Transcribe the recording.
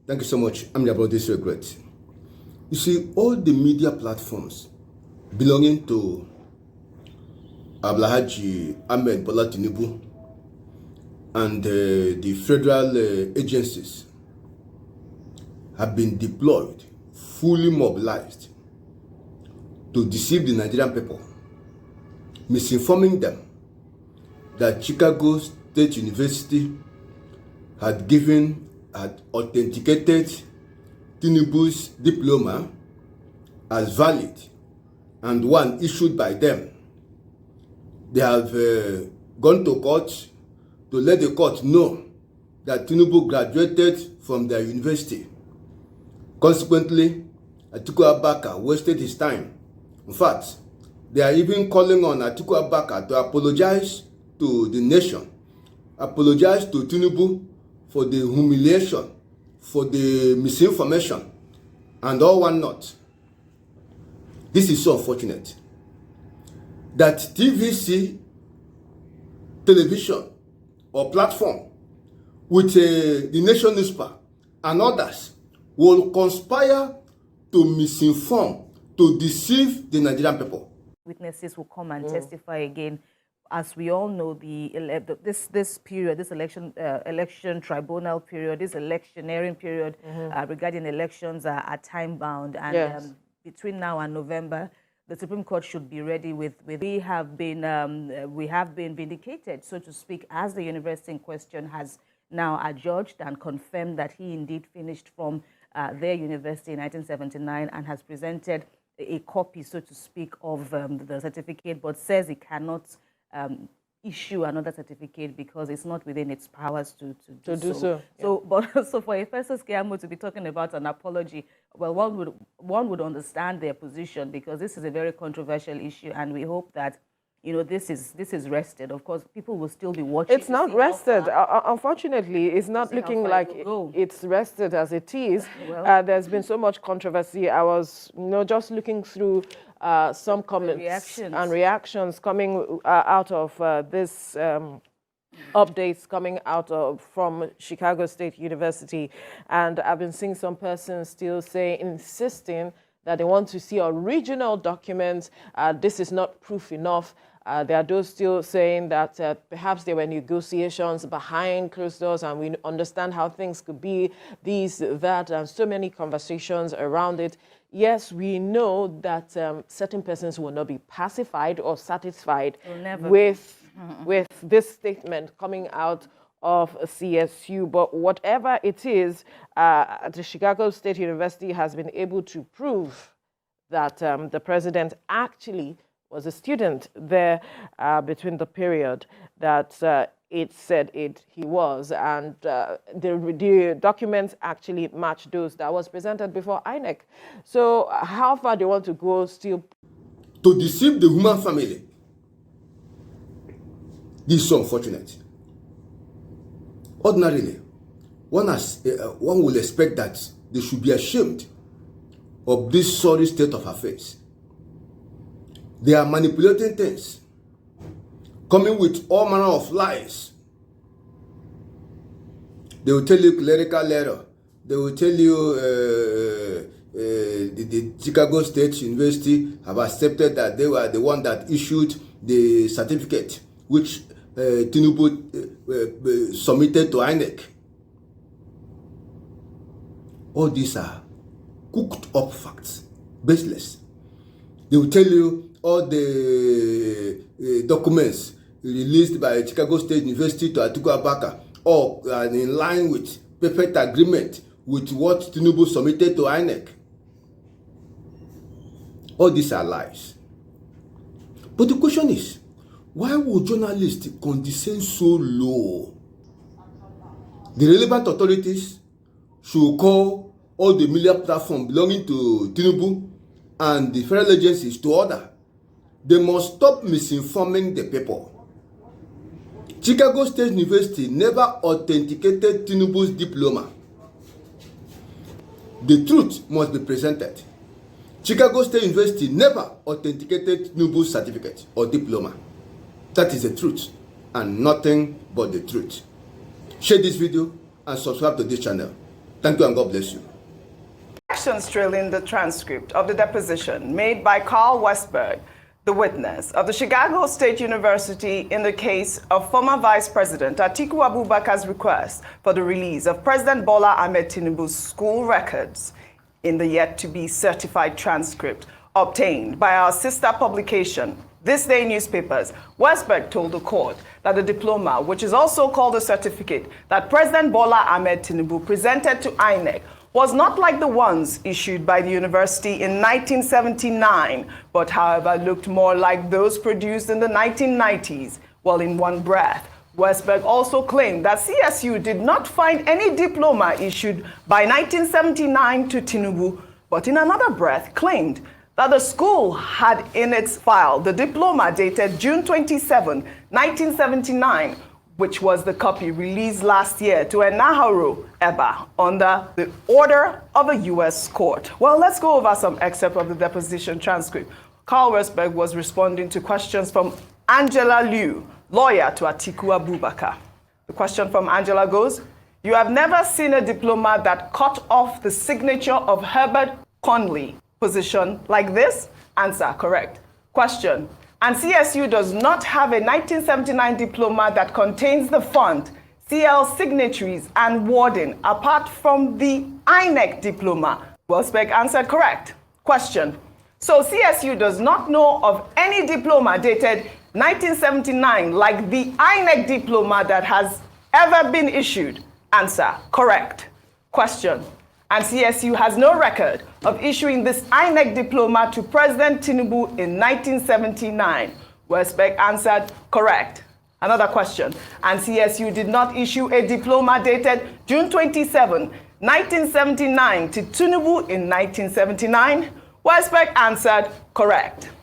Thank you so much. I'm about this regret. You see, all the media platforms belonging to Ablahaji Ahmed Bola Tinubu and the federal agencies have been deployed, fully mobilized to deceive the Nigerian people, misinforming them that Chicago State University had authenticated Tinubu's diploma as valid and one issued by them. They have gone to court to let the court know that Tinubu graduated from their university. Consequently, Atiku Abubakar wasted his time. In fact, they are even calling on Atiku Abubakar to apologize to the nation, apologize to Tinubu for the humiliation, for the misinformation, and all one not. This is so unfortunate that TVC television or platform with the Nation newspaper and others will conspire to misinform, to deceive the Nigerian people. Witnesses will come and testify again. As we all know, this period, this election tribunal period, this electioneering period regarding elections are time bound, and yes, between now and November, the Supreme Court should be ready with. We have been vindicated, so to speak, as the university in question has now adjudged and confirmed that he indeed finished from their university in 1979 and has presented a copy, so to speak, of the certificate, but says he cannot issue another certificate because it's not within its powers to do so. Yeah. So for a Festus Keyamo to be talking about an apology, well, one would understand their position, because this is a very controversial issue, and we hope that this is rested. Of course, people will still be watching. It's not rested. Unfortunately, it's not looking like it's rested as it is. Well, there's been so much controversy. I was just looking through some comments and reactions coming out of this updates coming out from Chicago State University, and I've been seeing some persons still insisting that they want to see original documents. This is not proof enough. There are those still saying that perhaps there were negotiations behind closed doors, and we understand how things could be, this, that, and so many conversations around it. Yes, we know that certain persons will not be pacified or satisfied with this statement coming out of CSU, but whatever it is, the Chicago State University has been able to prove that the president actually was a student there between the period that it said he was, and the documents actually match those that was presented before INEC. So how far they want to go still? To deceive the human family. This is so unfortunate. Ordinarily, one will expect that they should be ashamed of this sorry state of affairs. They are manipulating things, coming with all manner of lies. They will tell you clerical error. They will tell you the Chicago State University have accepted that they were the one that issued the certificate, which Tinubu submitted to INEC. All these are cooked up facts, baseless. They will tell you all the documents released by Chicago State University to Atiku Abubakar are in line with perfect agreement with what Tinubu submitted to INEC. All these are lies. But the question is, why would journalists condescend so low? The relevant authorities should call all the media platforms belonging to Tinubu and the federal agencies to order. They must stop misinforming the people. Chicago State University never authenticated Tinubu's diploma. The truth must be presented. Chicago State University never authenticated Tinubu's certificate or diploma. That is the truth, and nothing but the truth. Share this video and subscribe to this channel. Thank you and God bless you. Actions trailing the transcript of the deposition made by Carl Westberg, the witness of the Chicago State University in the case of former Vice President Atiku Abubakar's request for the release of President Bola Ahmed Tinubu's school records in the yet-to-be certified transcript obtained by our sister publication, This Day Newspapers. Westberg told the court that the diploma, which is also called a certificate, that President Bola Ahmed Tinubu presented to INEC was not like the ones issued by the university in 1979, but however looked more like those produced in the 1990s. Well, in one breath, Westberg also claimed that CSU did not find any diploma issued by 1979 to Tinubu, but in another breath claimed that the school had in its file the diploma dated June 27, 1979, which was the copy released last year to Enahoro Eba under the order of a U.S. court. Well, let's go over some excerpt of the deposition transcript. Carl Westberg was responding to questions from Angela Liu, lawyer to Atiku Abubakar. The question from Angela goes, you have never seen a diploma that cut off the signature of Herbert Conley position like this? Answer, correct. Question, and CSU does not have a 1979 diploma that contains the font, CL signatories, and wording apart from the INEC diploma. Westberg answered correct. Question, so CSU does not know of any diploma dated 1979 like the INEC diploma that has ever been issued? Answer, correct. Question, and CSU has no record of issuing this INEC diploma to President Tinubu in 1979. Westberg answered correct. Another question, and CSU did not issue a diploma dated June 27, 1979 to Tinubu in 1979. Westberg answered correct.